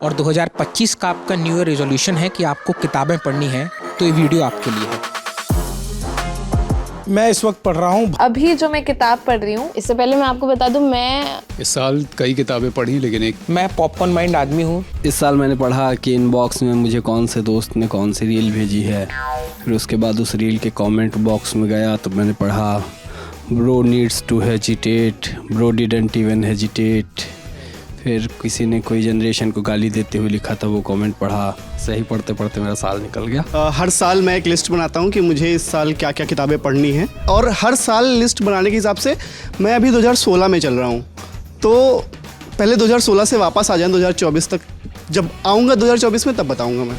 और 2025 का आपका न्यू ईयर रेजोल्यूशन है कि आपको किताबें पढ़नी है, तो ये वीडियो आपके लिए है। मैं इस वक्त पढ़ रहा हूँ। अभी जो मैं किताब पढ़ रही हूँ, इससे पहले मैं आपको बता दूँ, मैं इस साल कई किताबें पढ़ी, लेकिन एक मैं पॉपकॉर्न माइंड आदमी हूँ। इस साल मैंने पढ़ा कि इनबॉक्स में मुझे कौन से दोस्त ने कौन सी रील भेजी है। फिर उसके बाद उस रील के कमेंट बॉक्स में गया तो मैंने पढ़ा bro needs to hesitate, bro didn't even hesitate. फिर किसी ने कोई जनरेशन को गाली देते हुए लिखा था, वो कमेंट पढ़ा। सही पढ़ते पढ़ते मेरा साल निकल गया। हर साल मैं एक लिस्ट बनाता हूँ कि मुझे इस साल क्या क्या किताबें पढ़नी हैं, और हर साल लिस्ट बनाने के हिसाब से मैं अभी 2016 में चल रहा हूँ। तो पहले 2016 से वापस आ जाएं 2024 तक। जब आऊँगा 2024 में तब बताऊँगा मैं।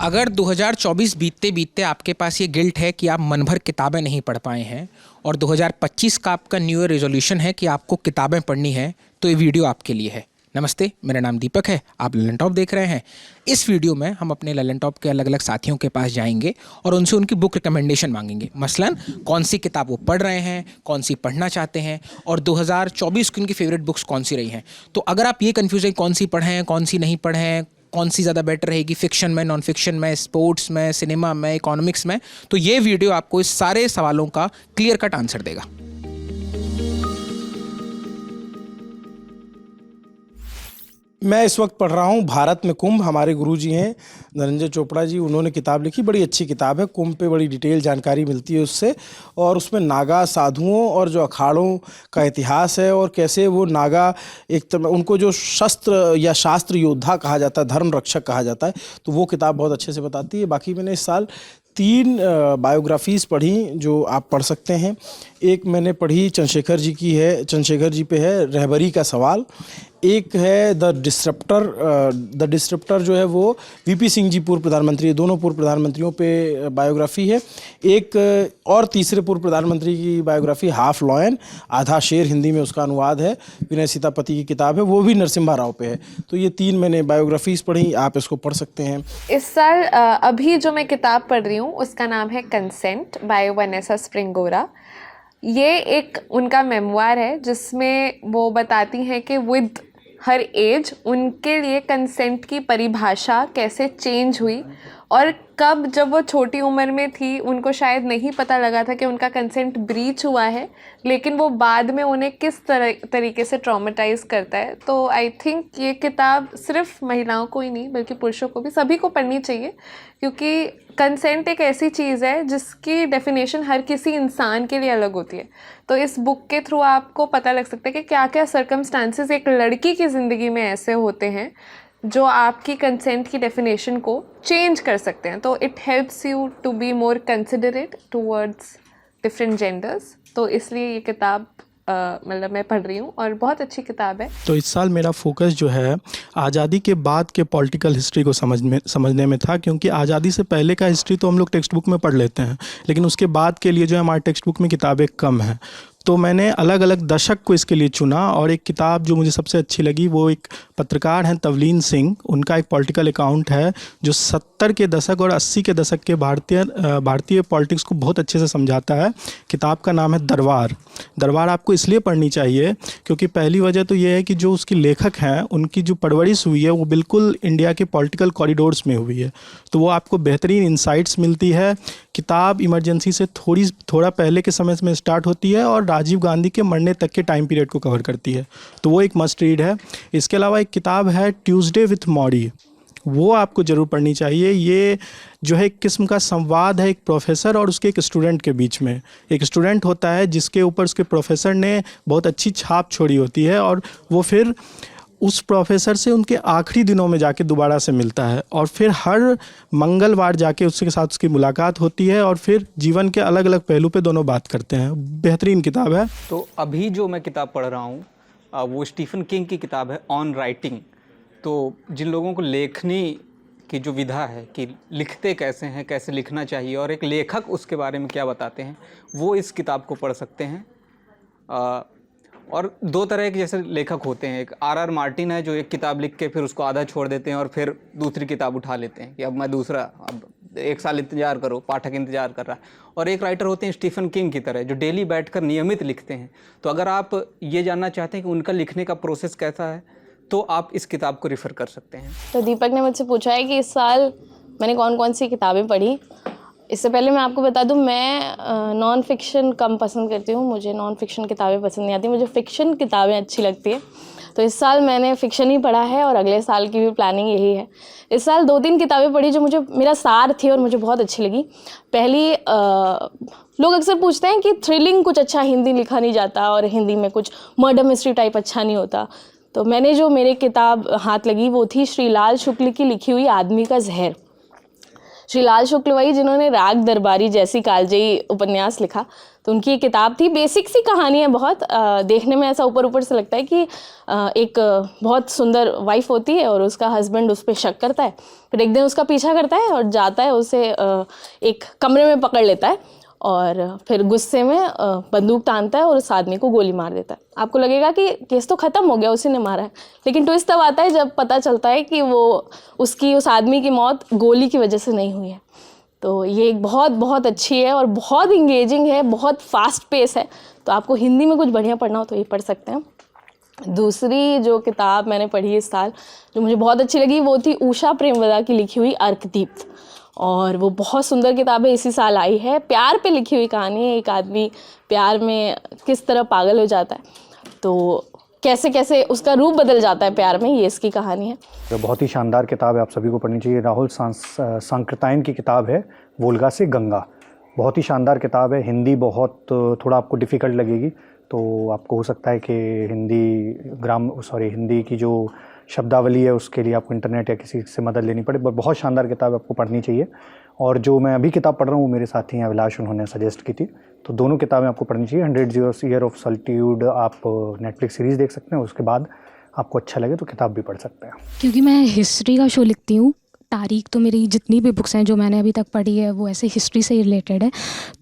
अगर 2024 बीतते बीतते आपके पास ये गिल्ट है कि आप मन भर किताबें नहीं पढ़ पाए हैं और 2025 का आपका न्यू ईयर रेजोल्यूशन है कि आपको किताबें पढ़नी है, तो ये वीडियो आपके लिए है। नमस्ते, मेरा नाम दीपक है, आप ललन टॉप देख रहे हैं। इस वीडियो में हम अपने ललन टॉप के अलग अलग साथियों के पास जाएंगे और उनसे उनकी बुक रिकमेंडेशन मांगेंगे। मसलन कौन सी किताब वो पढ़ रहे हैं, कौन सी पढ़ना चाहते हैं और 2024 की उनकी फेवरेट बुक्स कौन सी रही हैं। तो अगर आप ये कन्फ्यूज हैं कौन सी पढ़ें, कौन सी नहीं पढ़ें, कौन सी ज़्यादा बेटर रहेगी, फिक्शन में, नॉन फिक्शन में, स्पोर्ट्स में, सिनेमा में, इकोनॉमिक्स में, तो ये वीडियो आपको इस सारे सवालों का क्लियर कट आंसर देगा। मैं इस वक्त पढ़ रहा हूँ भारत में कुंभ। हमारे गुरुजी हैं धनंजय चोपड़ा जी, उन्होंने किताब लिखी, बड़ी अच्छी किताब है। कुंभ पे बड़ी डिटेल जानकारी मिलती है उससे, और उसमें नागा साधुओं और जो अखाड़ों का इतिहास है और कैसे वो नागा एक उनको जो शस्त्र या शास्त्र योद्धा कहा जाता है, धर्म रक्षक कहा जाता है, तो वो किताब बहुत अच्छे से बताती है। बाकी मैंने इस साल 3 बायोग्राफीज़ पढ़ी जो आप पढ़ सकते हैं। एक मैंने पढ़ी चंद्रशेखर जी की है, चंद्रशेखर जी पे है रहबरी का सवाल। एक है द डिस्रप्टर जो है वो वीपी सिंह जी पूर्व प्रधानमंत्री, दोनों पूर्व प्रधानमंत्रियों पे बायोग्राफी है। एक और तीसरे पूर्व प्रधानमंत्री की बायोग्राफी हाफ लॉयन आधा शेर, हिंदी में उसका अनुवाद है, विनय सीतापति की किताब है, वो भी नरसिम्हा राव पे है। तो ये 3 मैंने बायोग्राफीज़ पढ़ी, आप इसको पढ़ सकते हैं। इस साल अभी जो मैं किताब पढ़ रही हूँ उसका नाम है कंसेंट बाय वनेसा स्प्रिंगोरा। ये एक उनका मेमोयर है जिसमें वो बताती हैं कि विद हर एज उनके लिए कंसेंट की परिभाषा कैसे चेंज हुई, और कब जब वो छोटी उम्र में थी उनको शायद नहीं पता लगा था कि उनका कंसेंट ब्रीच हुआ है, लेकिन वो बाद में उन्हें किस तरीके से ट्रॉमेटाइज करता है। तो आई थिंक ये किताब सिर्फ महिलाओं को ही नहीं बल्कि पुरुषों को भी, सभी को पढ़नी चाहिए, क्योंकि कंसेंट एक ऐसी चीज़ है जिसकी डेफिनेशन हर किसी इंसान के लिए अलग होती है। तो इस बुक के थ्रू आपको पता लग सकता है कि क्या क्या सर्कमस्टांसेस एक लड़की की ज़िंदगी में ऐसे होते हैं जो आपकी कंसेंट की डेफिनेशन को चेंज कर सकते हैं। तो it helps you to be more considerate towards different genders. तो इसलिए ये किताब मतलब मैं पढ़ रही हूँ और बहुत अच्छी किताब है। तो इस साल मेरा फोकस जो है आज़ादी के बाद के पॉलिटिकल हिस्ट्री को समझने में था, क्योंकि आज़ादी से पहले का हिस्ट्री तो हम लोग टेक्स्ट बुक में पढ़ लेते हैं, लेकिन उसके बाद के लिए जो है हमारे टेक्स्ट बुक में किताबें कम हैं। तो मैंने अलग अलग दशक को इसके लिए चुना, और एक किताब जो मुझे सबसे अच्छी लगी वो एक पत्रकार हैं तवलीन सिंह, उनका एक पॉलिटिकल अकाउंट है जो 70 के दशक और 80 के दशक के भारतीय पॉलिटिक्स को बहुत अच्छे से समझाता है। किताब का नाम है दरबार। दरबार आपको इसलिए पढ़नी चाहिए क्योंकि पहली वजह तो ये है कि जो उसकी लेखक हैं उनकी जो परवरिश हुई है वो बिल्कुल इंडिया के पॉलिटिकल कॉरिडोर्स में हुई है, तो वो आपको बेहतरीन इंसाइट्स मिलती है। किताब इमरजेंसी से थोड़ा पहले के समय में स्टार्ट होती है और राजीव गांधी के मरने तक के टाइम पीरियड को कवर करती है, तो वो एक मस्ट रीड है। इसके अलावा एक किताब है ट्यूसडे विथ मॉडी, वो आपको ज़रूर पढ़नी चाहिए। ये जो है एक किस्म का संवाद है एक प्रोफेसर और उसके एक स्टूडेंट के बीच में। एक स्टूडेंट होता है जिसके ऊपर उसके प्रोफेसर ने बहुत अच्छी छाप छोड़ी होती है, और वो फिर उस प्रोफेसर से उनके आखिरी दिनों में जाके दोबारा से मिलता है, और फिर हर मंगलवार जाके उसके साथ उसकी मुलाकात होती है, और फिर जीवन के अलग अलग पहलू पे दोनों बात करते हैं। बेहतरीन किताब है। तो अभी जो मैं किताब पढ़ रहा हूँ वो स्टीफन किंग की किताब है ऑन राइटिंग। तो जिन लोगों को लेखनी की जो विधा है कि लिखते कैसे हैं, कैसे लिखना चाहिए और एक लेखक उसके बारे में क्या बताते हैं, वो इस किताब को पढ़ सकते हैं। और 2 तरह के जैसे लेखक होते हैं, एक आर मार्टिन है जो एक किताब लिख के फिर उसको आधा छोड़ देते हैं और फिर दूसरी किताब उठा लेते हैं कि अब मैं दूसरा, अब 1 साल इंतज़ार करो, पाठक इंतज़ार कर रहा है। और एक राइटर होते हैं स्टीफन किंग की तरह जो डेली बैठकर नियमित लिखते हैं। तो अगर आप ये जानना चाहते हैं कि उनका लिखने का प्रोसेस कैसा है, तो आप इस किताब को रेफ़र कर सकते हैं। तो दीपक ने मुझसे पूछा है कि इस साल मैंने कौन कौन सी किताबें पढ़ी। इससे पहले मैं आपको बता दूं, मैं नॉन फिक्शन कम पसंद करती हूँ, मुझे नॉन फिक्शन किताबें पसंद नहीं आती, मुझे फ़िक्शन किताबें अच्छी लगती हैं। तो इस साल मैंने फ़िक्शन ही पढ़ा है और अगले साल की भी प्लानिंग यही है। इस साल 2-3 किताबें पढ़ी जो मुझे मेरा सार थी और मुझे बहुत अच्छी लगी। पहली, लोग अक्सर पूछते हैं कि थ्रिलिंग कुछ अच्छा हिंदी लिखा नहीं जाता और हिंदी में कुछ मर्डर मिस्ट्री टाइप अच्छा नहीं होता। तो मैंने जो मेरे किताब हाथ लगी वो थी श्री लाल शुक्ल की लिखी हुई आदमी का जहर। श्री लाल शुक्ल वही जिन्होंने राग दरबारी जैसी कालजयी उपन्यास लिखा। तो उनकी एक किताब थी, बेसिक सी कहानी है बहुत, देखने में ऐसा ऊपर ऊपर से लगता है कि एक बहुत सुंदर वाइफ होती है और उसका हस्बैंड उस पर शक करता है, फिर एक दिन उसका पीछा करता है और जाता है उसे एक कमरे में पकड़ लेता है और फिर गुस्से में बंदूक तानता है और उस आदमी को गोली मार देता है। आपको लगेगा कि केस तो ख़त्म हो गया, उसी ने मारा है, लेकिन ट्विस्ट तब आता है जब पता चलता है कि वो उस आदमी की मौत गोली की वजह से नहीं हुई है। तो ये एक बहुत बहुत अच्छी है और बहुत इंगेजिंग है, बहुत फास्ट पेस है। तो आपको हिंदी में कुछ बढ़िया पढ़ना हो तो ये पढ़ सकते हैं। दूसरी जो किताब मैंने पढ़ी इस साल जो मुझे बहुत अच्छी लगी वो थी उषा प्रेमवदा की लिखी हुई अर्कदीप, और वो बहुत सुंदर किताब है, इसी साल आई है। प्यार पे लिखी हुई कहानी है, एक आदमी प्यार में किस तरह पागल हो जाता है तो कैसे कैसे उसका रूप बदल जाता है प्यार में, ये इसकी कहानी है। तो बहुत ही शानदार किताब है, आप सभी को पढ़नी चाहिए। राहुल सांकृत्यायन की किताब है वोल्गा से गंगा, बहुत ही शानदार किताब है। हिंदी बहुत थोड़ा आपको डिफ़िकल्ट लगेगी, तो आपको हो सकता है कि हिंदी की जो शब्दावली है उसके लिए आपको इंटरनेट या किसी से मदद लेनी पड़े, पर बहुत शानदार किताब आपको पढ़नी चाहिए। और जो मैं अभी किताब पढ़ रहा हूँ वो मेरे साथी हैं अभिलाष, उन्होंने सजेस्ट की थी, तो दोनों किताबें आपको पढ़नी चाहिए। 100 ईयर ऑफ सॉलिट्यूड आप नेटफ्लिक्स सीरीज़ देख सकते हैं, उसके बाद आपको अच्छा लगे तो किताब भी पढ़ सकते हैं। क्योंकि मैं हिस्ट्री का शो लिखती हूँ, तारीख तो मेरी जितनी भी बुक्स हैं जो मैंने अभी तक पढ़ी है वो ऐसे हिस्ट्री से रिलेटेड है।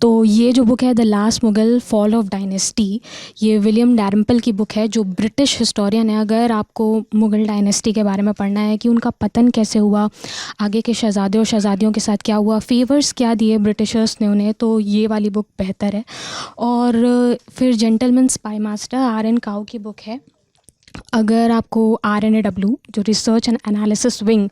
तो ये जो बुक है the last Mughal fall of dynasty, ये विलियम डैरम्पल की बुक है जो ब्रिटिश हिस्टोरियन है। अगर आपको मुगल डायनेस्टी के बारे में पढ़ना है कि उनका पतन कैसे हुआ, आगे के शहजादे और शहजादियों के साथ क्या हुआ, फेवर्स क्या दिए ब्रिटिशर्स ने उन्हें, तो ये वाली बुक बेहतर है। और फिर gentleman spy master RN cow की बुक है। अगर आपको RNAW जो research and analysis wing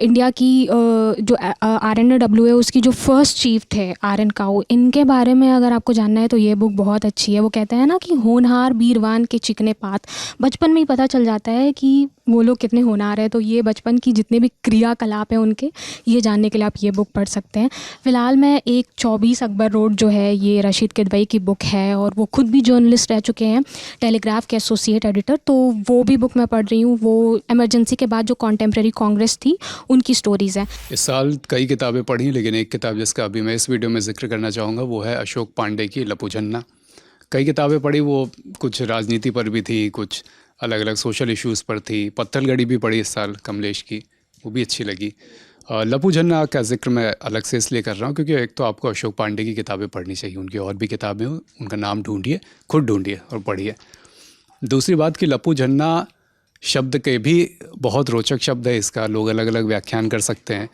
India की जो RNAW है उसकी जो फर्स्ट चीफ थे RN काउ, इनके बारे में अगर आपको जानना है तो ये बुक बहुत अच्छी है। वो कहते हैं ना कि होनहार बीरवान के चिकने पात, बचपन में ही पता चल जाता है कि वो लोग कितने होनहार हैं। तो ये बचपन की जितने भी क्रियाकलाप हैं उनके, ये जानने के लिए आप ये बुक पढ़ सकते हैं। फ़िलहाल मैं एक 24 अकबर रोड जो है ये रशीद किदवई की बुक है और वो खुद भी जर्नलिस्ट रह चुके हैं, टेलीग्राफ के एसोसिएट एडिटर, तो वो भी बुक मैं पढ़ रही हूँ। वो इमरजेंसी के बाद जो कॉन्टेम्प्रेरी कांग्रेस थी उनकी स्टोरीज़ हैं। इस साल कई किताबें पढ़ी, लेकिन एक किताब जिसका अभी मैं इस वीडियो में जिक्र करना चाहूँगा वो है अशोक पांडे की लपू झन्ना। कई किताबें पढ़ी, वो कुछ राजनीति पर भी थी, कुछ अलग अलग सोशल इश्यूज़ पर थी। पत्थलगड़ी भी पढ़ी इस साल कमलेश की, वो भी अच्छी लगी। लपू झन्ना का जिक्र मैं अलग से इसलिए कर रहा हूँ क्योंकि एक तो आपको अशोक पांडे की किताबें पढ़नी चाहिए, उनकी और भी किताबें, उनका नाम ढूंढिए, खुद ढूंढिए और पढ़िए। दूसरी बात कि लपू झन्ना शब्द के भी बहुत रोचक शब्द है, इसका लोग अलग अलग व्याख्यान कर सकते हैं।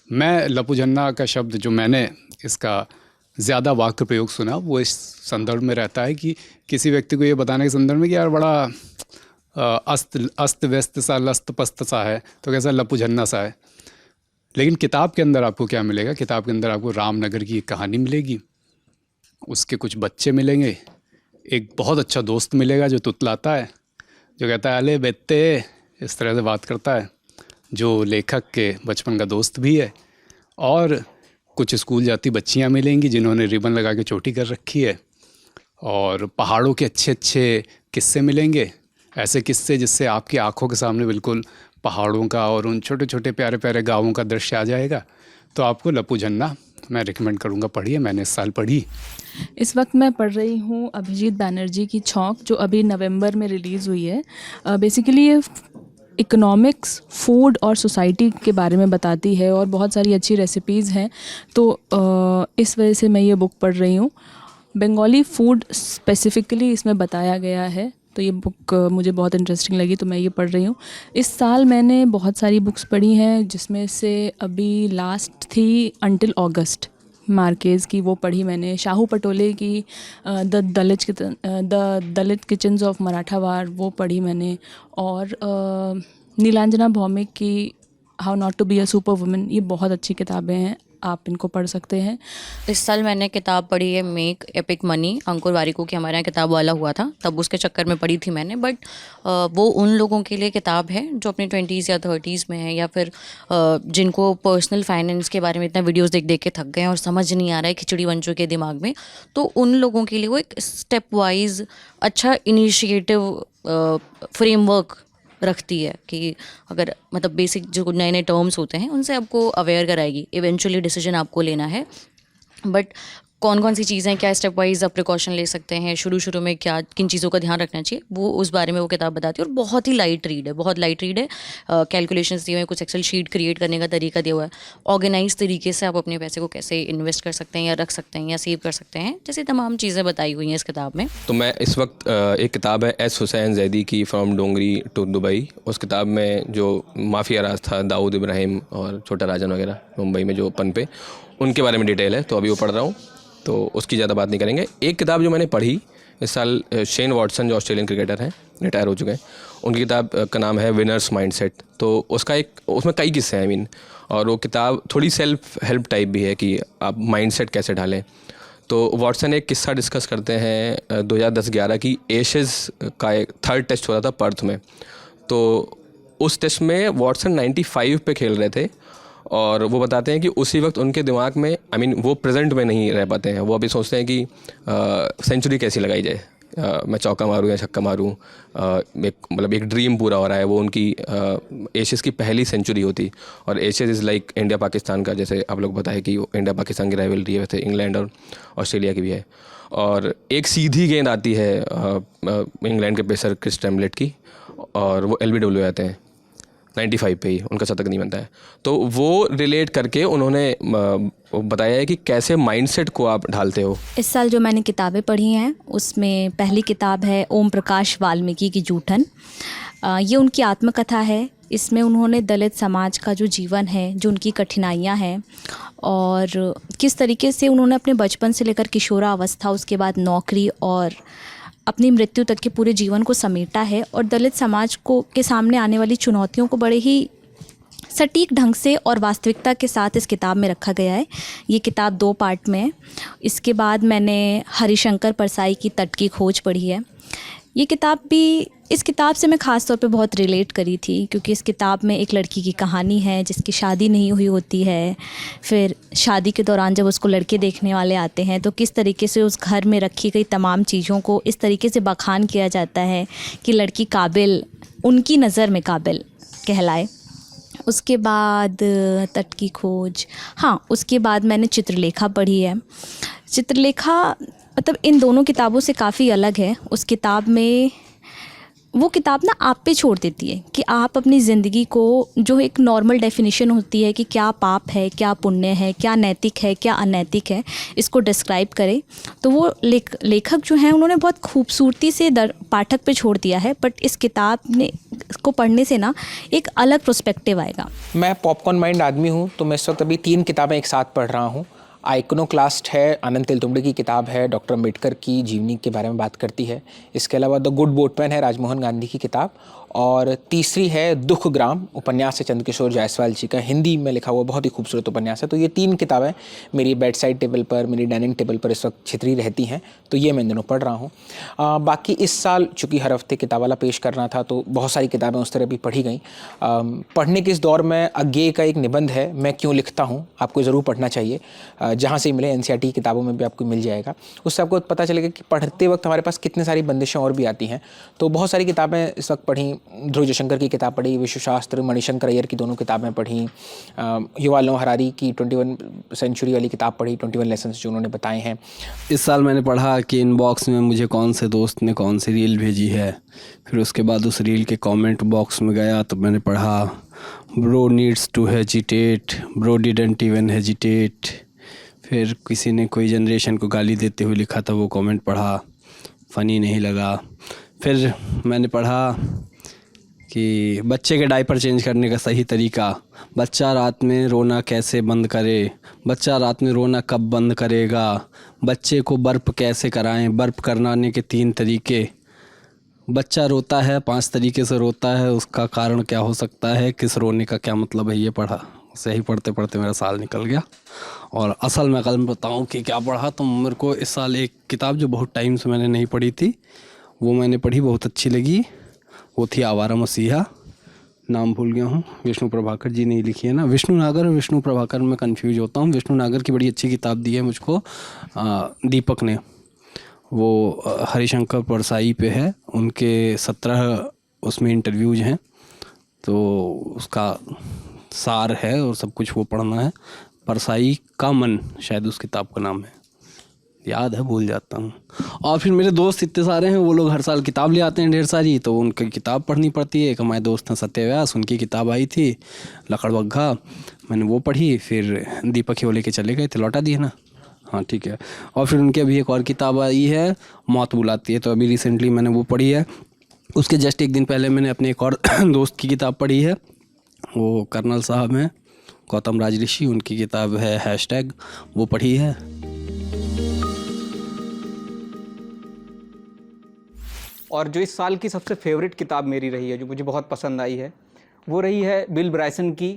मैं लपू झन्ना का शब्द जो मैंने इसका ज़्यादा वाक्य प्रयोग सुना वो इस संदर्भ में रहता है कि किसी व्यक्ति को ये बताने के संदर्भ में कि यार बड़ा अस्त व्यस्त सा लस्त पस्त सा है, तो कैसा लपू झन्ना सा है। लेकिन किताब के अंदर आपको क्या मिलेगा, किताब के अंदर आपको रामनगर की एक कहानी मिलेगी, उसके कुछ बच्चे मिलेंगे, एक बहुत अच्छा दोस्त मिलेगा जो तुतलाता है, जो कहता है अले बेटे, इस तरह से बात करता है, जो लेखक के बचपन का दोस्त भी है। और कुछ स्कूल जाती बच्चियां मिलेंगी जिन्होंने रिबन लगा के चोटी कर रखी है। और पहाड़ों के अच्छे अच्छे किस्से मिलेंगे, ऐसे किस्से जिससे आपकी आंखों के सामने बिल्कुल पहाड़ों का और उन छोटे छोटे प्यारे प्यारे गाँवों का दृश्य आ जाएगा। तो आपको लपू झन्ना मैं रिकमेंड करूँगा, पढ़िए। मैंने इस साल पढ़ी। इस वक्त मैं पढ़ रही हूँ अभिजीत बैनर्जी की छौंक, जो अभी नवंबर में रिलीज़ हुई है। बेसिकली ये इकोनॉमिक्स, फूड और सोसाइटी के बारे में बताती है और बहुत सारी अच्छी रेसिपीज़ हैं, तो इस वजह से मैं ये बुक पढ़ रही हूँ। बंगाली फूड स्पेसिफ़िकली इसमें बताया गया है, तो ये बुक मुझे बहुत इंटरेस्टिंग लगी, तो मैं ये पढ़ रही हूँ। इस साल मैंने बहुत सारी बुक्स पढ़ी हैं, जिसमें से अभी लास्ट थी अंटिल अगस्त, मार्केज़ की, वो पढ़ी मैंने। शाहू पटोले की the Dalit kitchens of Marathwada, वो पढ़ी मैंने। और नीलांजना भौमिक की how not to be a super woman, ये बहुत अच्छी किताबें हैं, आप इनको पढ़ सकते हैं। इस साल मैंने किताब पढ़ी है मेक एपिक मनी, अंकुर वारिको की, हमारे यहाँ किताब वाला हुआ था तब उसके चक्कर में पढ़ी थी मैंने। बट वो उन लोगों के लिए किताब है जो अपनी 20s या 30s में है, या फिर जिनको पर्सनल फाइनेंस के बारे में इतना वीडियोस देख देख के थक गए हैं और समझ नहीं आ रहा है, खिचड़ी बन चुके दिमाग में, तो उन लोगों के लिए वो एक स्टेप वाइज अच्छा इनिशिएटिव फ्रेमवर्क रखती है कि अगर मतलब बेसिक जो नए नए टर्म्स होते हैं उनसे आपको अवेयर कराएगी। इवेंचुअली डिसीजन आपको लेना है, बट कौन कौन सी चीज़ें, क्या स्टेप वाइज आप प्रिकॉशन ले सकते हैं, शुरू में क्या किन चीज़ों का ध्यान रखना चाहिए, वो उस बारे में वो किताब बताती है। और बहुत ही लाइट रीड है, बहुत लाइट रीड है। कैलकुलेशंस दिए हुए हैं, कुछ एक्सेल शीट क्रिएट करने का तरीका दिया हुआ है, ऑर्गेनाइज तरीके से आप अपने पैसे को कैसे इन्वेस्ट कर सकते हैं या रख सकते हैं या सेव कर सकते हैं, जैसी तमाम चीज़ें बताई हुई हैं इस किताब में। तो मैं इस वक्त एक किताब है एस हुसैन जैदी की फ्रॉम डोंगरी टू दुबई। उस किताब में जो माफिया राज था, दाऊद इब्राहिम और छोटा राजन वगैरह मुंबई में जो पनपे, उनके बारे में डिटेल है, तो अभी वो पढ़ रहा हूँ, तो उसकी ज़्यादा बात नहीं करेंगे। एक किताब जो मैंने पढ़ी इस साल, शेन वॉटसन जो ऑस्ट्रेलियन क्रिकेटर हैं, रिटायर हो चुके हैं, उनकी किताब का नाम है विनर्स माइंडसेट। तो उसमें कई किस्से हैं और वो किताब थोड़ी सेल्फ हेल्प टाइप भी है कि आप माइंडसेट कैसे ढालें। तो वॉटसन एक किस्सा डिस्कस करते हैं 2010-11 की एशेज़ का एक 3rd टेस्ट हो रहा था पर्थ में। तो उस टेस्ट में वॉटसन 95 पे खेल रहे थे और वो बताते हैं कि उसी वक्त उनके दिमाग में वो प्रेजेंट में नहीं रह पाते हैं। वो अभी सोचते हैं कि सेंचुरी कैसी लगाई जाए, मैं चौका मारूं या छक्का मारूं। एक ड्रीम पूरा हो रहा है। वो उनकी एशियस की पहली सेंचुरी होती, और Asia's is like India Pakistan का, जैसे आप लोग बताए कि इंडिया पाकिस्तान की राइवलरी है, वैसे इंग्लैंड और ऑस्ट्रेलिया की भी है। और एक सीधी गेंद आती है इंग्लैंड के पेसर क्रिस ट्रेमलेट की, और वो LBW आते हैं 95 पे ही, उनका शतक नहीं बनता है। तो वो रिलेट करके उन्होंने बताया है कि कैसे माइंडसेट को आप ढालते हो। इस साल जो मैंने किताबें पढ़ी हैं उसमें पहली किताब है ओम प्रकाश वाल्मीकि की जूठन। ये उनकी आत्मकथा है। इसमें उन्होंने दलित समाज का जो जीवन है, जो उनकी कठिनाइयाँ हैं और किस तरीके से उन्होंने अपने बचपन से लेकर किशोरावस्था, उसके बाद नौकरी और अपनी मृत्यु तक के पूरे जीवन को समेटा है, और दलित समाज को के सामने आने वाली चुनौतियों को बड़े ही सटीक ढंग से और वास्तविकता के साथ इस किताब में रखा गया है। ये किताब 2 पार्ट में है। इसके बाद मैंने हरिशंकर परसाई की तट की खोज पढ़ी है। ये किताब भी, इस किताब से मैं ख़ास तौर पे बहुत रिलेट करी थी, क्योंकि इस किताब में एक लड़की की कहानी है जिसकी शादी नहीं हुई होती है। फिर शादी के दौरान जब उसको लड़के देखने वाले आते हैं तो किस तरीके से उस घर में रखी गई तमाम चीज़ों को इस तरीके से बखान किया जाता है कि लड़की काबिल, उनकी नज़र में काबिल कहलाए। उसके बाद तट की खोज, हाँ, उसके बाद मैंने चित्रलेखा पढ़ी है। चित्रलेखा मतलब इन दोनों किताबों से काफ़ी अलग है। उस किताब में वो किताब ना आप पे छोड़ देती है कि आप अपनी ज़िंदगी को, जो एक नॉर्मल डेफिनेशन होती है कि क्या पाप है, क्या पुण्य है, क्या नैतिक है, क्या अनैतिक है, इसको डिस्क्राइब करें। तो वो लेखक जो हैं उन्होंने बहुत खूबसूरती से पाठक पे छोड़ दिया है। बट इस किताब ने को पढ़ने से ना एक अलग पर्सपेक्टिव आएगा। मैं पॉपकॉर्न माइंड आदमी हूँ, तो मैं इस वक्त अभी 3 किताबें एक साथ पढ़ रहा हूँ। आइकोनोक्लास्ट है, आनंद तेलतुंबड़े की किताब है, डॉक्टर अम्बेडकर की जीवनी के बारे में बात करती है। इसके अलावा द गुड बोटमैन है, राजमोहन गांधी की किताब। और तीसरी है दुख ग्राम, उपन्यास है चंद्रकिशोर जायसवाल जी का, हिंदी में लिखा हुआ बहुत ही खूबसूरत उपन्यास है। तो ये 3 किताबें मेरी बेड साइड टेबल पर, मेरी डाइनिंग टेबल पर इस वक्त छितरी रहती हैं, तो ये मैं इन दिनों पढ़ रहा हूँ। बाकी इस साल चूँकि हर हफ्ते किताब वाला पेश करना था, तो बहुत सारी किताबें उस तरह भी पढ़ी गई। पढ़ने के इस दौर में अज्ञेय का एक निबंध है, मैं क्यों लिखता हूँ, आपको ज़रूर पढ़ना चाहिए। जहाँ से मिले NCERT किताबों में भी आपको मिल जाएगा। उससे आपको पता चलेगा कि पढ़ते वक्त हमारे पास कितनी सारी बंदिशें और भी आती हैं। तो बहुत सारी किताबें इस वक्त पढ़ी। ध्रुव जयशंकर की किताब पढ़ी, विश्वशास्त्र, मणिशंकर अय्यर की दोनों किताबें पढ़ी, युval नोआ हरारी की 21 सेंचुरी वाली किताब पढ़ी, 21 लेसन्स जो उन्होंने बताए हैं। इस साल मैंने पढ़ा कि इनबॉक्स में मुझे कौन से दोस्त ने कौन सी रील भेजी है। फिर उसके बाद उस रील के कमेंट बॉक्स में गया तो मैंने पढ़ा bro needs to hesitate, bro didn't even hesitate. फिर किसी ने कोई जनरेशन को गाली देते हुए लिखा था, वो कमेंट पढ़ा, फ़नी नहीं लगा। फिर मैंने पढ़ा कि बच्चे के डायपर चेंज करने का सही तरीका, बच्चा रात में रोना कैसे बंद करे, बच्चा रात में रोना कब बंद करेगा, बच्चे को बर्प कैसे कराएं, बर्प कराने के 3 तरीके, बच्चा रोता है 5 तरीके से रोता है, उसका कारण क्या हो सकता है, किस रोने का क्या मतलब है, ये पढ़ा। उसे ही पढ़ते पढ़ते मेरा साल निकल गया। और असल में कल बताऊँ कि क्या पढ़ा, तो मेरे को इस साल एक किताब जो बहुत टाइम से मैंने नहीं पढ़ी थी, वो मैंने पढ़ी, बहुत अच्छी लगी। वो थी आवारा मसीहा, नाम भूल गया हूँ, विष्णु प्रभाकर जी ने लिखी है ना, विष्णु नागर और विष्णु प्रभाकर में कंफ्यूज होता हूँ। विष्णु नागर की बड़ी अच्छी किताब दी है मुझको दीपक ने, वो हरिशंकर परसाई पे है, उनके 17 उसमें इंटरव्यूज हैं, तो उसका सार है और सब कुछ वो पढ़ना है। परसाई का मन शायद उस किताब का नाम है, याद है, भूल जाता हूँ। और फिर मेरे दोस्त इतने सारे हैं, वो लोग हर साल किताब ले आते हैं ढेर सारी, तो उनकी किताब पढ़नी पड़ती है। एक हमारे दोस्त हैं सत्य व्यास, उनकी किताब आई थी लकड़बग्घा, मैंने वो पढ़ी। फिर दीपक ही वो लेके चले गए थे, लौटा दिए ना, हाँ ठीक है। और फिर उनकी अभी एक और किताब आई है मौत बुलाती है, तो अभी रिसेंटली मैंने वो पढ़ी है। उसके जस्ट एक दिन पहले मैंने अपने एक और दोस्त की किताब पढ़ी है, वो कर्नल साहब हैं गौतम राज ऋषि, उनकी किताब है हैशटैग, वो पढ़ी है। और जो इस साल की सबसे फेवरेट किताब मेरी रही है, जो मुझे बहुत पसंद आई है, वो रही है बिल ब्राइसन की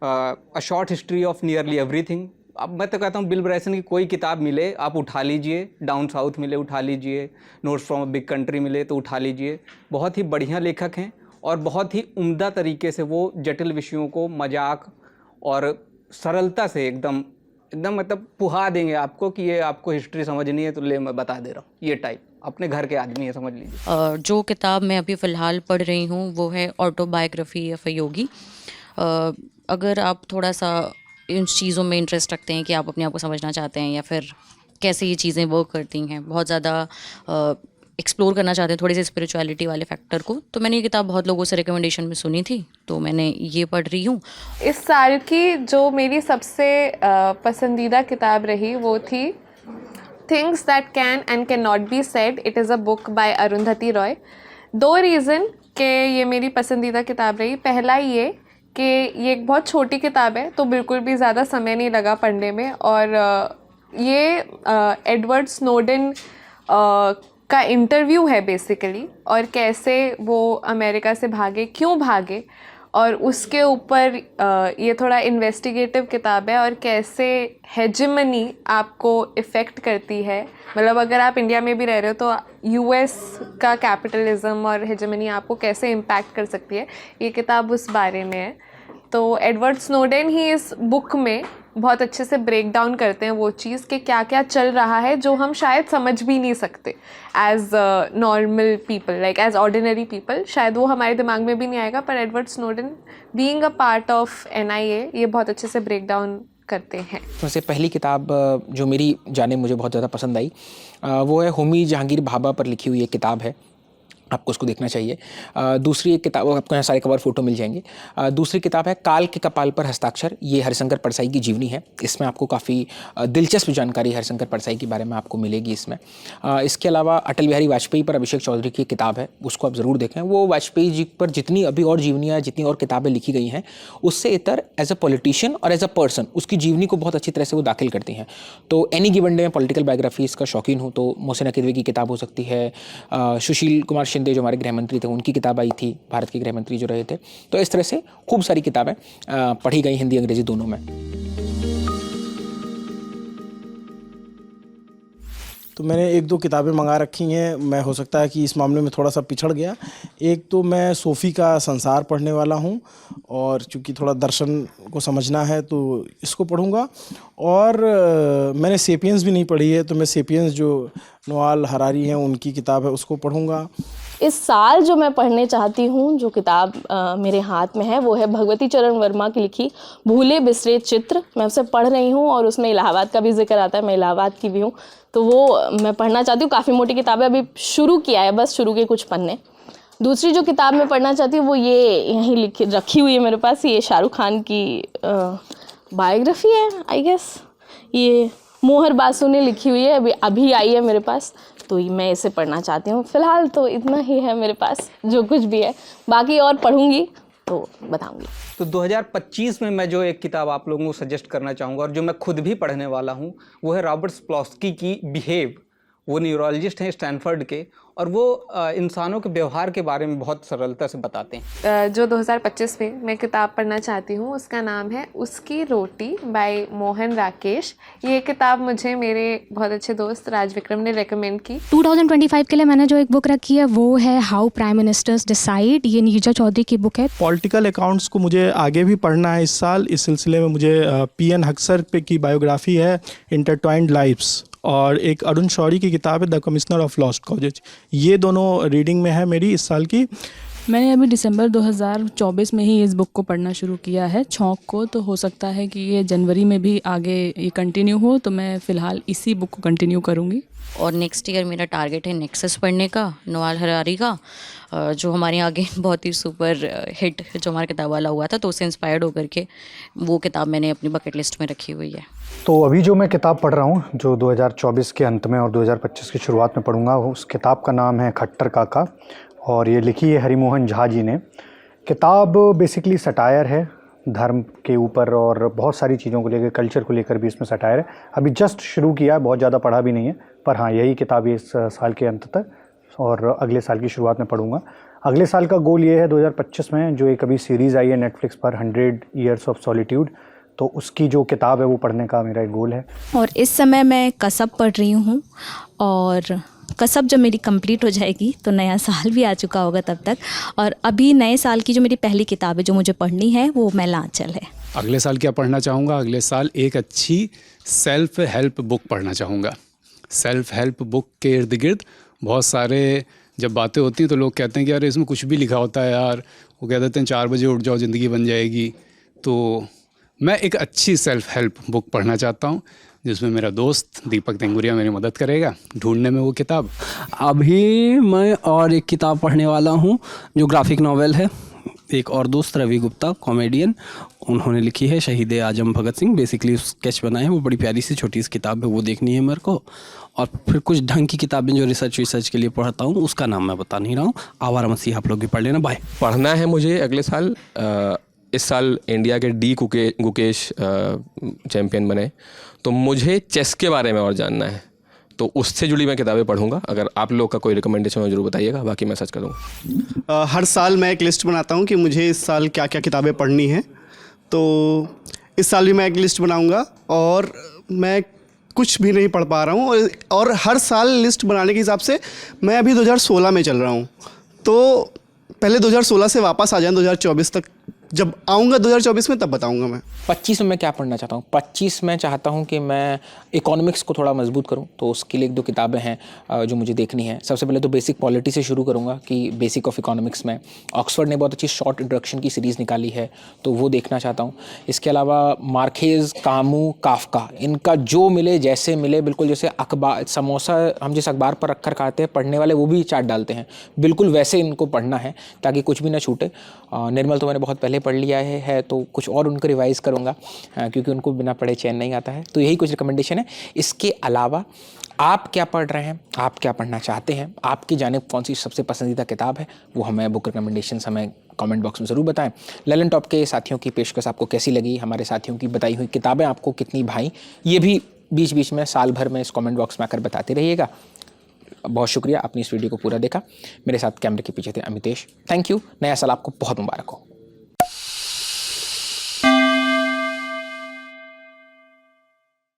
a short history of nearly everything. अब मैं तो कहता हूँ बिल ब्राइसन की कोई किताब मिले आप उठा लीजिए, डाउन साउथ मिले उठा लीजिए, notes from a big country मिले तो उठा लीजिए। बहुत ही बढ़िया लेखक हैं और बहुत ही उम्दा तरीके से वो जटिल विषयों को मजाक और सरलता से एकदम मतलब पुहा देंगे आपको कि ये आपको हिस्ट्री समझनी है तो ले मैं बता दे रहा हूँ, ये टाइप अपने घर के आदमी है, समझ लीजिए। जो किताब मैं अभी फ़िलहाल पढ़ रही हूँ वो है ऑटोबायोग्राफी ऑफ अ योगी। अगर आप थोड़ा सा इन चीज़ों में इंटरेस्ट रखते हैं कि आप अपने आप को समझना चाहते हैं या फिर कैसे ये चीज़ें वर्क करती हैं, बहुत ज़्यादा एक्सप्लोर करना चाहते हैं थोड़ी सी स्पिरिचुअलिटी वाले फैक्टर को, तो मैंने ये किताब बहुत लोगों से रिकमेंडेशन में सुनी थी, तो मैंने ये पढ़ रही हूँ। इस साल की जो मेरी सबसे पसंदीदा किताब रही वो थी things that can and can not be said. It is a book by Arundhati Roy. 2 reason के ये मेरी पसंदीदा किताब रही। पहला ये कि ये एक बहुत छोटी किताब है, तो बिल्कुल भी ज़्यादा समय नहीं लगा पढ़ने में, और ये एडवर्ड स्नोडेन का इंटरव्यू है बेसिकली, और कैसे वो अमेरिका से भागे, क्यों भागे, और उसके ऊपर ये थोड़ा इन्वेस्टिगेटिव किताब है, और कैसे हेजेमनी आपको इफ़ेक्ट करती है। मतलब अगर आप इंडिया में भी रह रहे हो तो यूएस का कैपिटलिज्म और हेजेमनी आपको कैसे इम्पैक्ट कर सकती है, ये किताब उस बारे में है। तो एडवर्ड स्नोडेन ही इस बुक में बहुत अच्छे से ब्रेक डाउन करते हैं वो चीज़ कि क्या क्या चल रहा है जो हम शायद समझ भी नहीं सकते as normal people, like as ordinary people, शायद वो हमारे दिमाग में भी नहीं आएगा, पर Edward Snowden being a part of NIA ये बहुत अच्छे से ब्रेक डाउन करते हैं। वैसे पहली किताब जो मेरी जाने मुझे बहुत ज़्यादा पसंद आई वो है होमी जहांगीर भाभा पर लिखी हुई एक किताब है, आपको उसको देखना चाहिए। दूसरी एक किताब, आपको यहाँ सारे कवर फोटो मिल जाएंगे। दूसरी किताब है काल के कपाल पर हस्ताक्षर, ये हरिशंकर परसाई की जीवनी है। इसमें आपको काफ़ी दिलचस्प जानकारी हरिशंकर परसाई के बारे में आपको मिलेगी इसमें। इसके अलावा अटल बिहारी वाजपेयी पर अभिषेक चौधरी की किताब है, उसको आप ज़रूर देखें। वो वाजपेयी जी पर जितनी अभी और जीवनियाँ, जितनी और किताबें लिखी गई हैं, उससे इतर एज अ पॉलिटिशियन और एज अ पर्सन उसकी जीवनी को बहुत अच्छी तरह से वो दाखिल करती हैं। तो एनी गिवन डे में पॉलिटिकल बायोग्राफीज़ का शौकीन हूँ तो मोहसिन नकीवी की किताब हो सकती है, सुशील कुमार शिंदे जो हमारे गृह मंत्री थे उनकी किताब आई थी, भारत के गृह मंत्री जो रहे थे। तो इस तरह से खूब सारी किताबें पढ़ी गई, हिंदी अंग्रेजी दोनों में। तो मैंने 1-2 किताबें मंगा रखी हैं। मैं हो सकता है कि इस मामले में थोड़ा सा पिछड़ गया। एक तो मैं सोफ़ी का संसार पढ़ने वाला हूं, और चूँकि थोड़ा दर्शन को समझना है तो इसको पढ़ूंगा। और मैंने सेपियंस भी नहीं पढ़ी है, तो मैं सेपियंस जो नोआल हरारी हैं उनकी किताब है उसको पढ़ूंगा। इस साल जो मैं पढ़ने चाहती हूँ, जो किताब मेरे हाथ में है, वो है भगवती चरण वर्मा की लिखी भूले बिसरे चित्र। मैं उसे पढ़ रही हूँ और उसमें इलाहाबाद का भी जिक्र आता है, मैं इलाहाबाद की भी हूँ, तो वो मैं पढ़ना चाहती हूँ। काफ़ी मोटी किताब है, अभी शुरू किया है, बस शुरू के कुछ पन्ने। दूसरी जो किताब मैं पढ़ना चाहती हूँ वो ये यहीं रखी हुई है मेरे पास, ये शाहरुख खान की बायोग्राफी है आई गेस, ये मोहर बासु ने लिखी हुई है, अभी अभी आई है मेरे पास, तो मैं इसे पढ़ना चाहती हूँ। फ़िलहाल तो इतना ही है मेरे पास, जो कुछ भी है, बाकी और पढ़ूँगी तो बताऊँगी। तो 2025 में मैं जो एक किताब आप लोगों को सजेस्ट करना चाहूँगा और जो मैं खुद भी पढ़ने वाला हूँ, वो है रॉबर्ट स्प्लॉस्की की बिहेव। वो न्यूरोलॉजिस्ट हैं स्टैनफोर्ड के, और वो इंसानों के व्यवहार के बारे में बहुत सरलता से बताते हैं। जो 2025 में मैं किताब पढ़ना चाहती हूँ उसका नाम है उसकी रोटी बाय मोहन राकेश। ये किताब मुझे मेरे बहुत अच्छे दोस्त राज विक्रम ने रेकमेंड की। 2025 के लिए मैंने जो एक बुक रखी है वो है हाउ प्राइम मिनिस्टर्स डिसाइड। ये नीरजा चौधरी की बुक है। पॉलिटिकल अकाउंट्स को मुझे आगे भी पढ़ना है इस साल। इस सिलसिले में मुझे पीएन हक्सर पे की बायोग्राफी है इंटरट्वाइंड लाइव्स, और एक अरुण शौरी की किताब है the commissioner of lost causes. ये दोनों रीडिंग में है मेरी इस साल की। मैंने अभी दिसंबर 2024 में ही इस बुक को पढ़ना शुरू किया है, छौंक को। तो हो सकता है कि ये जनवरी में भी आगे ये कंटिन्यू हो, तो मैं फ़िलहाल इसी बुक को कंटिन्यू करूँगी। और नेक्स्ट ईयर मेरा टारगेट है नेक्सस पढ़ने का, नोआल हरारी का, जो हमारे यहाँ आगे बहुत ही सुपर हिट जो हमारा किताब वाला हुआ था, तो उससे इंस्पायर्ड होकर के वो किताब मैंने अपनी बकेट लिस्ट में रखी हुई है। तो अभी जो मैं किताब पढ़ रहा हूँ, जो 2024 के अंत में और 2025 की शुरुआत में पढ़ूंगा, उस किताब का नाम है खट्टर काका, और ये लिखी है हरिमोहन झा जी ने। किताब बेसिकली सटायर है धर्म के ऊपर, और बहुत सारी चीज़ों को लेकर, कल्चर को लेकर भी इसमें सटायर है। अभी जस्ट शुरू किया है, बहुत ज़्यादा पढ़ा भी नहीं है, पर हाँ यही किताब इस साल के अंत तक और अगले साल की शुरुआत में पढ़ूंगा। अगले साल का गोल ये है 2025 में जो एक अभी सीरीज़ आई है नेटफ्लिक्स पर 100 Years of Solitude, तो उसकी जो किताब है वो पढ़ने का मेरा एक गोल है। और इस समय मैं कसब पढ़ रही हूँ, और कसब जब मेरी कंप्लीट हो जाएगी तो नया साल भी आ चुका होगा तब तक। और अभी नए साल की जो मेरी पहली किताब है जो मुझे पढ़नी है वो मैलांचल है। अगले साल क्या पढ़ना चाहूँगा? अगले साल एक अच्छी सेल्फ हेल्प बुक पढ़ना चाहूँगा। सेल्फ हेल्प बुक के इर्द गिर्द बहुत सारे जब बातें होती हैं तो लोग कहते हैं कि यार इसमें कुछ भी लिखा होता है यार, वो कह देते हैं 4 बजे उठ जाओ ज़िंदगी बन जाएगी। तो मैं एक अच्छी सेल्फ हेल्प बुक पढ़ना चाहता हूँ जिसमें मेरा दोस्त दीपक तेंगुरिया मेरी मदद करेगा ढूंढने में वो किताब। अभी मैं और एक किताब पढ़ने वाला हूँ जो ग्राफिक नॉवेल है। एक और दोस्त रवि गुप्ता कॉमेडियन, उन्होंने लिखी है शहीद आजम भगत सिंह। बेसिकली स्केच बनाए हैं, वो बड़ी प्यारी सी छोटी सी किताब है, वो देखनी है मेरे को। और फिर कुछ ढंग की किताबें जो रिसर्च के लिए पढ़ता हूँ, उसका नाम मैं बता नहीं रहा हूँ। आवारा मसीह आप लोग भी पढ़ लेना। बाय। पढ़ना है मुझे अगले साल। इस साल इंडिया के गुकेश चैम्पियन बने, तो मुझे चेस के बारे में और जानना है, तो उससे जुड़ी मैं किताबें पढ़ूंगा। अगर आप लोग का कोई रिकमेंडेशन हो जरूर बताइएगा, बाकी मैं सर्च करूँगा। हर साल मैं एक लिस्ट बनाता हूँ कि मुझे इस साल क्या क्या किताबें पढ़नी हैं, तो इस साल भी मैं एक लिस्ट बनाऊँगा। और मैं कुछ भी नहीं पढ़ पा रहा हूँ, और हर साल लिस्ट बनाने के हिसाब से मैं अभी 2016 में चल रहा हूँ, तो पहले 2016 से वापस आ जाए 2024 तक। जब आऊँगा 2024 में तब बताऊँगा मैं। 25 में मैं क्या पढ़ना चाहता हूँ? 25 में चाहता हूँ कि मैं इकोनॉमिक्स को थोड़ा मजबूत करूँ, तो उसके लिए 1-2 किताबें हैं जो मुझे देखनी है। सबसे पहले तो बेसिक पॉलिटी से शुरू करूँगा कि बेसिक ऑफ इकोनॉमिक्स में ऑक्सफोर्ड ने बहुत अच्छी शॉर्ट इंट्रोडक्शन की सीरीज़ निकाली है, तो वो देखना चाहता हूँ। इसके अलावा मार्केज़, कामू, काफका, इनका जो मिले जैसे मिले, बिल्कुल जैसे अखबार समोसा हम जिस अखबार पर रखकर खाते हैं, पढ़ने वाले वो भी चाट डालते हैं, बिल्कुल वैसे इनको पढ़ना है ताकि कुछ भी ना छूटे। निर्मल तो मैंने बहुत पहले पढ़ लिया है तो कुछ और उनको रिवाइज़ करूँगा क्योंकि उनको बिना पढ़े चैन नहीं आता है। तो यही कुछ रिकमेंडेशन है। इसके अलावा आप क्या पढ़ रहे हैं, आप क्या पढ़ना चाहते हैं, आपकी जानिब कौन सी सबसे पसंदीदा किताब है, वो हमें बुक रिकमेंडेशन हमें कमेंट बॉक्स में ज़रूर बताएं। ललन टॉप के साथियों की पेशकश आपको कैसी लगी, हमारे साथियों की बताई हुई किताबें आपको कितनी भाई, ये भी बीच बीच में साल भर में इस कमेंट बॉक्स में आकर बताते रहिएगा। बहुत शुक्रिया, आपने इस वीडियो को पूरा देखा। मेरे साथ कैमरे के पीछे थे अमितेश। Thank you. नया साल आपको बहुत मुबारक हो।